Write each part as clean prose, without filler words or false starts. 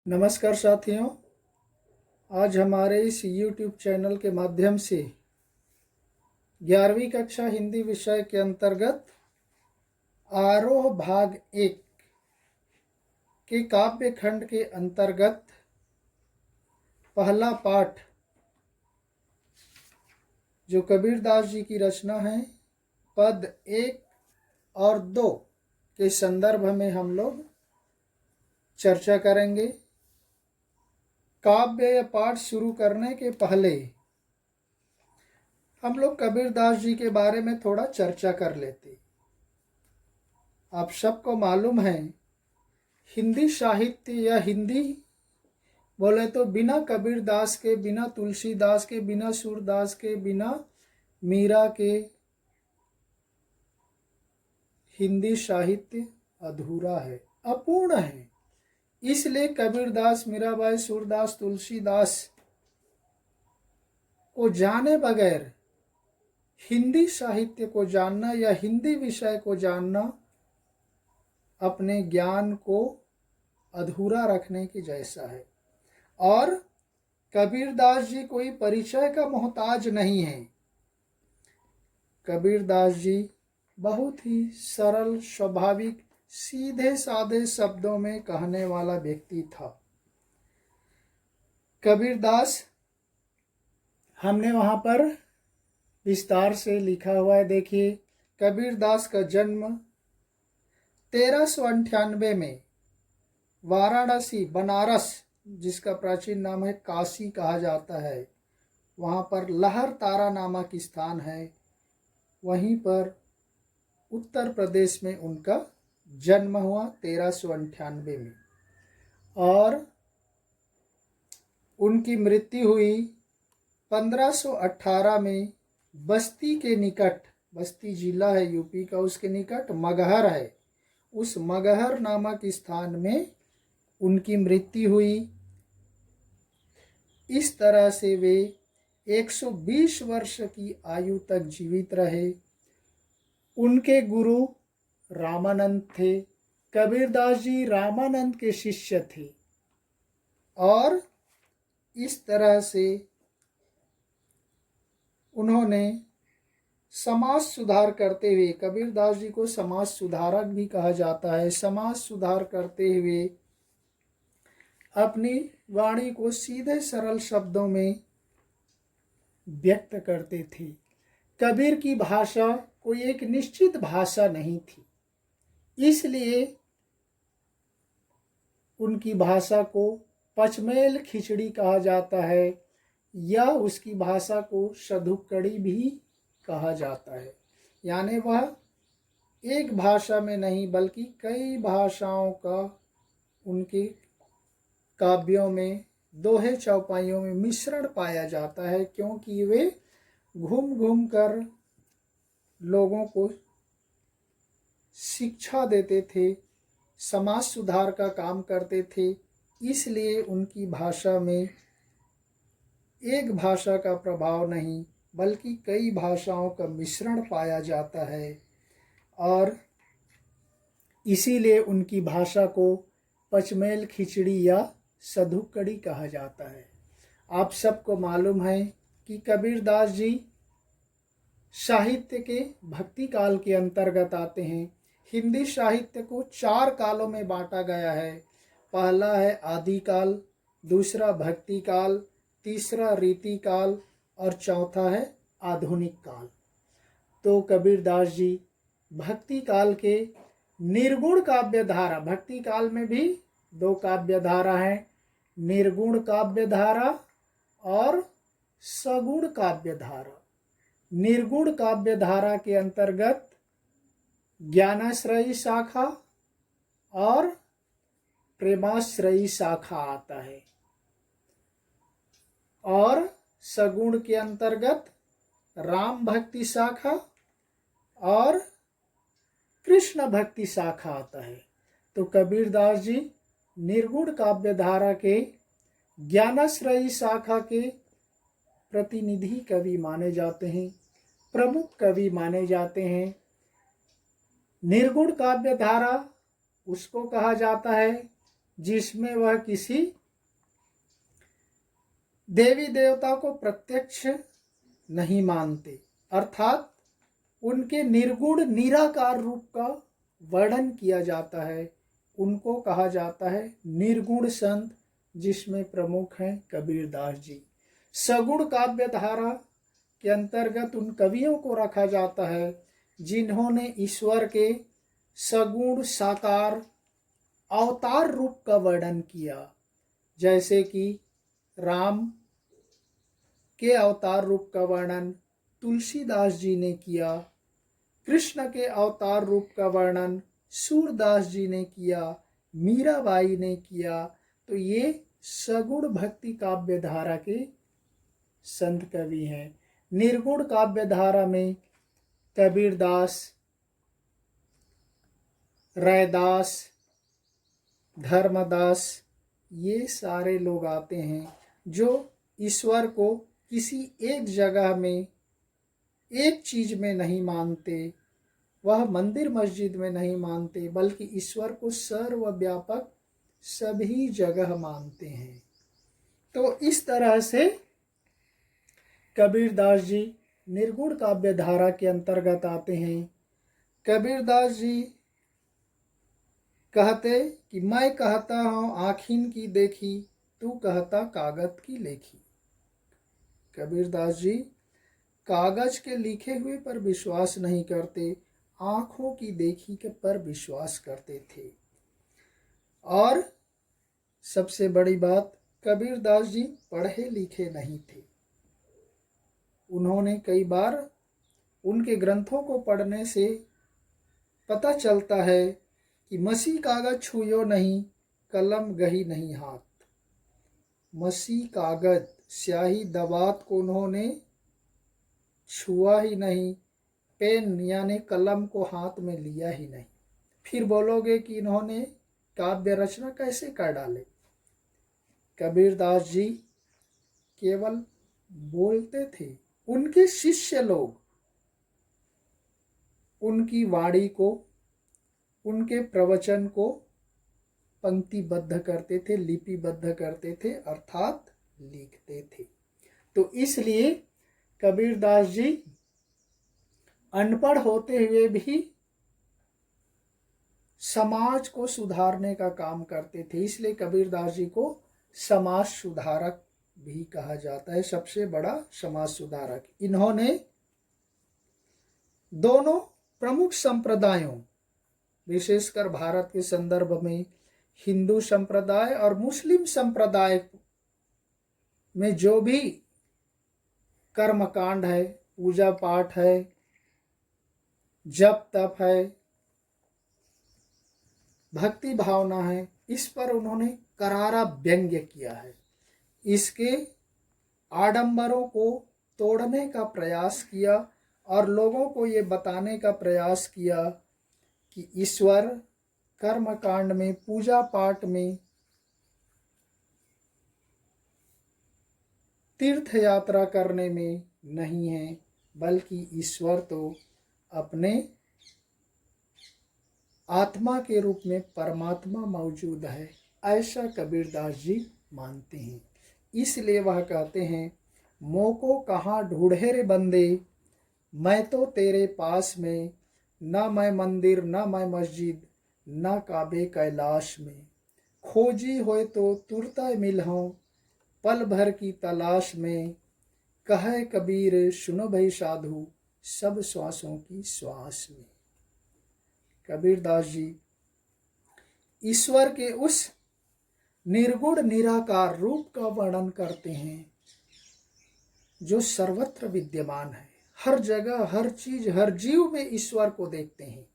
नमस्कार साथियों, आज हमारे इस YouTube चैनल के माध्यम से 11वीं कक्षा हिंदी विषय के अंतर्गत आरोह भाग 1 के काव्य खंड के अंतर्गत पहला पाठ जो कबीरदास जी की रचना है, पद 1 और 2 के संदर्भ में हम लोग चर्चा करेंगे। काव्य या पाठ शुरू करने के पहले हम लोग कबीरदास जी के बारे में थोड़ा चर्चा कर लेते। आप सबको मालूम है, हिंदी साहित्य या हिंदी बोले तो बिना कबीरदास के, बिना तुलसीदास के, बिना सूरदास के, बिना मीरा के हिंदी साहित्य अधूरा है, अपूर्ण है। इसलिए कबीरदास, मीराबाई, सूरदास, तुलसीदास को जाने बगैर हिंदी साहित्य को जानना या हिंदी विषय को जानना अपने ज्ञान को अधूरा रखने के जैसा है। और कबीरदास जी कोई परिचय का मोहताज नहीं है। कबीरदास जी बहुत ही सरल, स्वाभाविक, सीधे साधे शब्दों में कहने वाला व्यक्ति था। कबीरदास, हमने वहाँ पर विस्तार से लिखा हुआ है, देखिए। कबीरदास का जन्म 1398 में वाराणसी, बनारस, जिसका प्राचीन नाम है काशी कहा जाता है, वहाँ पर लहर तारा नामक स्थान है, वहीं पर उत्तर प्रदेश में उनका जन्म हुआ 1398 में। और उनकी मृत्यु हुई 1518 में बस्ती के निकट, बस्ती जिला है यूपी का, उसके निकट मगहर है, उस मगहर नामक स्थान में उनकी मृत्यु हुई। इस तरह से वे 120 वर्ष की आयु तक जीवित रहे। उनके गुरु रामानंद थे। कबीरदास जी रामानंद के शिष्य थे। और इस तरह से उन्होंने समाज सुधार करते हुए, कबीरदास जी को समाज सुधारक भी कहा जाता है, समाज सुधार करते हुए अपनी वाणी को सीधे सरल शब्दों में व्यक्त करते थे। कबीर की भाषा कोई एक निश्चित भाषा नहीं थी, इसलिए उनकी भाषा को पचमेल खिचड़ी कहा जाता है, या उसकी भाषा को सधुक्कड़ी भी कहा जाता है। यानी वह एक भाषा में नहीं बल्कि कई भाषाओं का उनके काव्यों में, दोहे चौपाइयों में मिश्रण पाया जाता है, क्योंकि वे घूम घूम कर लोगों को शिक्षा देते थे, समाज सुधार का काम करते थे। इसलिए उनकी भाषा में एक भाषा का प्रभाव नहीं बल्कि कई भाषाओं का मिश्रण पाया जाता है। और इसीलिए उनकी भाषा को पचमेल खिचड़ी या सधुक्कड़ी कहा जाता है। आप सबको मालूम है कि कबीरदास जी साहित्य के भक्ति काल के अंतर्गत आते हैं। हिंदी साहित्य को 4 कालों में बांटा गया है। पहला है आदि काल, दूसरा भक्ति काल, तीसरा रीति काल और चौथा है आधुनिक काल। तो कबीरदास जी भक्ति काल के निर्गुण काव्य धारा, भक्ति काल में भी 2 काव्य धारा हैं, निर्गुण काव्य धारा और सगुण काव्य धारा। निर्गुण काव्य धारा के अंतर्गत ज्ञानाश्रयी शाखा और प्रेमाश्रयी शाखा आता है, और सगुण के अंतर्गत राम भक्ति शाखा और कृष्ण भक्ति शाखा आता है। तो कबीरदास जी निर्गुण काव्य धारा के ज्ञानाश्रयी शाखा के प्रतिनिधि कवि माने जाते हैं, प्रमुख कवि माने जाते हैं। निर्गुण काव्य धारा उसको कहा जाता है जिसमें वह किसी देवी देवता को प्रत्यक्ष नहीं मानते, अर्थात उनके निर्गुण निराकार रूप का वर्णन किया जाता है। उनको कहा जाता है निर्गुण संत, जिसमें प्रमुख हैं कबीरदास जी। सगुण काव्य धारा के अंतर्गत उन कवियों को रखा जाता है जिन्होंने ईश्वर के सगुण साकार अवतार रूप का वर्णन किया, जैसे कि राम के अवतार रूप का वर्णन तुलसीदास जी ने किया, कृष्ण के अवतार रूप का वर्णन सूरदास जी ने किया, मीराबाई ने किया। तो ये सगुण भक्ति काव्य धारा के संत कवि हैं। निर्गुण काव्य धारा में कबीरदास, रैदास, धर्मदास, ये सारे लोग आते हैं जो ईश्वर को किसी एक जगह में, एक चीज में नहीं मानते, वह मंदिर मस्जिद में नहीं मानते, बल्कि ईश्वर को सर्वव्यापक सभी जगह मानते हैं। तो इस तरह से कबीरदास जी निर्गुण काव्य धारा के अंतर्गत आते हैं। कबीरदास जी कहते कि मैं कहता हूँ आँखिन की देखी, तू कहता कागज की लेखी। कबीरदास जी कागज के लिखे हुए पर विश्वास नहीं करते, आँखों की देखी के पर विश्वास करते थे। और सबसे बड़ी बात, कबीरदास जी पढ़े लिखे नहीं थे। उन्होंने कई बार उनके ग्रंथों को पढ़ने से पता चलता है कि मसी कागज छुयो नहीं, कलम गही नहीं हाथ। मसी कागज स्याही दवात को उन्होंने छुआ ही नहीं, पेन यानी कलम को हाथ में लिया ही नहीं। फिर बोलोगे कि इन्होंने काव्य रचना कैसे कर डाले। कबीरदास जी केवल बोलते थे, उनके शिष्य लोग उनकी वाणी को, उनके प्रवचन को पंक्तिबद्ध करते थे, लिपिबद्ध करते थे, अर्थात लिखते थे। तो इसलिए कबीरदास जी अनपढ़ होते हुए भी समाज को सुधारने का काम करते थे, इसलिए कबीरदास जी को समाज सुधारक भी कहा जाता है, सबसे बड़ा समाज सुधारक। इन्होंने दोनों प्रमुख संप्रदायों, विशेषकर भारत के संदर्भ में हिंदू संप्रदाय और मुस्लिम संप्रदाय में जो भी कर्मकांड है, पूजा पाठ है, जप तप है, भक्ति भावना है, इस पर उन्होंने करारा व्यंग्य किया है। इसके आडंबरों को तोड़ने का प्रयास किया और लोगों को ये बताने का प्रयास किया कि ईश्वर कर्मकांड में, पूजा पाठ में, तीर्थ यात्रा करने में नहीं है, बल्कि ईश्वर तो अपने आत्मा के रूप में परमात्मा मौजूद है, ऐसा कबीरदास जी मानते हैं। इसलिए वह कहते हैं, मोको कहाँ ढूंढे रे बंदे, मैं तो तेरे पास में, न मैं मंदिर न मैं मस्जिद, न काबे कैलाश में, खोजी होए तो तुरता मिलहूँ, पल भर की तलाश में, कहे कबीर सुनो भई साधु, सब श्वासों की श्वास में। कबीरदास जी ईश्वर के उस निर्गुण निराकार रूप का वर्णन करते हैं जो सर्वत्र विद्यमान है, हर जगह, हर चीज, हर जीव में ईश्वर को देखते हैं।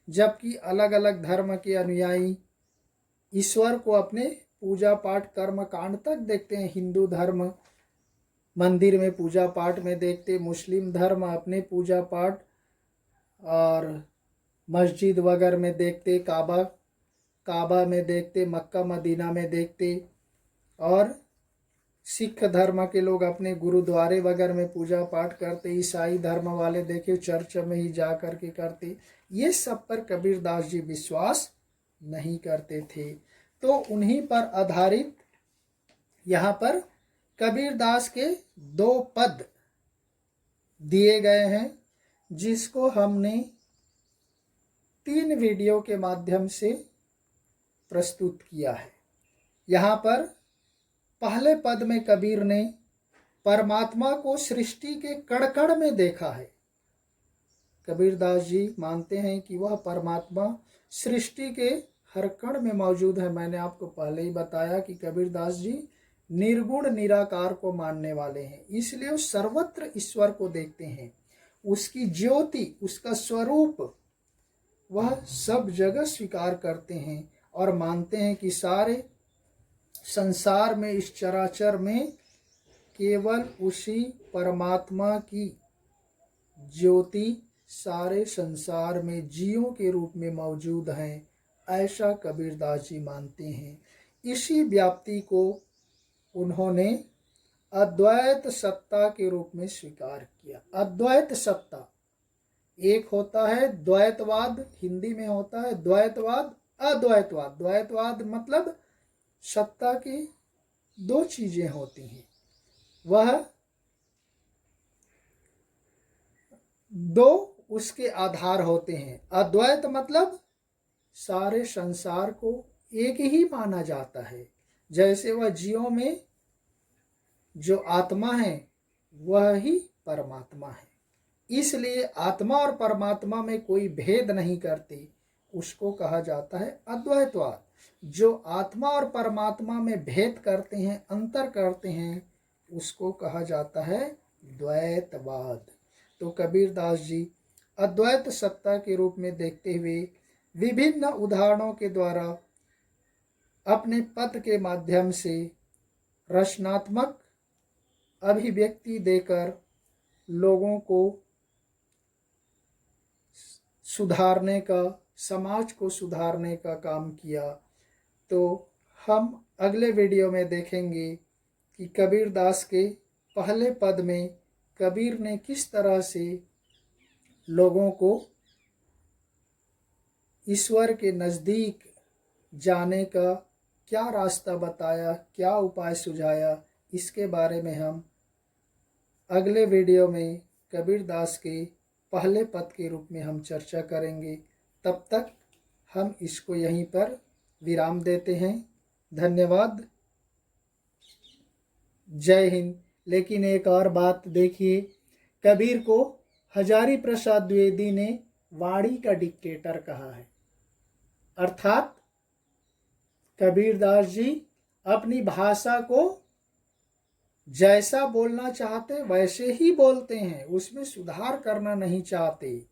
जबकि अलग अलग धर्म के अनुयायी ईश्वर को अपने पूजा पाठ कर्म कांड तक देखते हैं। हिंदू धर्म मंदिर में पूजा पाठ में देखते, मुस्लिम धर्म अपने पूजा पाठ और मस्जिद वगैरह में देखते, काबा में देखते, मक्का मदीना में देखते, और सिख धर्म के लोग अपने गुरुद्वारे वगैरह में पूजा पाठ करते, ईसाई धर्म वाले देखे चर्च में ही जा कर के करते। ये सब पर कबीरदास जी विश्वास नहीं करते थे। तो उन्हीं पर आधारित यहाँ पर कबीरदास के 2 पद दिए गए हैं, जिसको हमने 3 वीडियो के माध्यम से प्रस्तुत किया है। यहाँ पर पहले पद में कबीर ने परमात्मा को सृष्टि के कण कण में देखा है। कबीरदास जी मानते हैं कि वह परमात्मा सृष्टि के हर कण में मौजूद है। मैंने आपको पहले ही बताया कि कबीरदास जी निर्गुण निराकार को मानने वाले हैं, इसलिए वो सर्वत्र ईश्वर को देखते हैं। उसकी ज्योति, उसका स्वरूप वह सब जगह स्वीकार करते हैं और मानते हैं कि सारे संसार में, इस चराचर में केवल उसी परमात्मा की ज्योति सारे संसार में जीवों के रूप में मौजूद हैं, ऐसा कबीरदास जी मानते हैं। इसी व्याप्ति को उन्होंने अद्वैत सत्ता के रूप में स्वीकार किया। अद्वैत सत्ता, एक होता है द्वैतवाद, हिंदी में होता है द्वैतवाद, अद्वैतवाद। द्वैतवाद मतलब सत्ता की 2 चीजें होती हैं, वह 2 उसके आधार होते हैं। अद्वैत मतलब सारे संसार को एक ही माना जाता है। जैसे वह जीवों में जो आत्मा है वह ही परमात्मा है, इसलिए आत्मा और परमात्मा में कोई भेद नहीं करते, उसको कहा जाता है अद्वैतवाद। जो आत्मा और परमात्मा में भेद करते हैं, अंतर करते हैं, उसको कहा जाता है द्वैतवाद। तो कबीरदास जी अद्वैत सत्ता के रूप में देखते हुए विभिन्न उदाहरणों के द्वारा अपने पद के माध्यम से रचनात्मक अभिव्यक्ति देकर लोगों को सुधारने का, समाज को सुधारने का काम किया। तो हम अगले वीडियो में देखेंगे कि कबीरदास के पहले पद में कबीर ने किस तरह से लोगों को ईश्वर के नज़दीक जाने का क्या रास्ता बताया, क्या उपाय सुझाया। इसके बारे में हम अगले वीडियो में कबीरदास के पहले पद के रूप में हम चर्चा करेंगे। तब तक हम इसको यहीं पर विराम देते हैं। धन्यवाद, जय हिंद। लेकिन एक और बात देखिए, कबीर को हजारी प्रसाद द्विवेदी ने वाणी का डिक्टेटर कहा है, अर्थात कबीरदास जी अपनी भाषा को जैसा बोलना चाहते वैसे ही बोलते हैं, उसमें सुधार करना नहीं चाहते।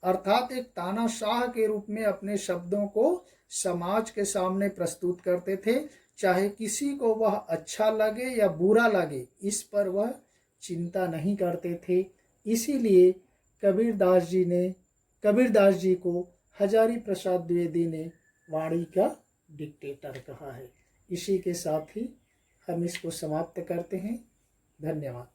अर्थात एक तानाशाह के रूप में अपने शब्दों को समाज के सामने प्रस्तुत करते थे, चाहे किसी को वह अच्छा लगे या बुरा लगे, इस पर वह चिंता नहीं करते थे। इसीलिए कबीरदास जी को हजारी प्रसाद द्विवेदी ने वाणी का डिक्टेटर कहा है। इसी के साथ ही हम इसको समाप्त करते हैं। धन्यवाद।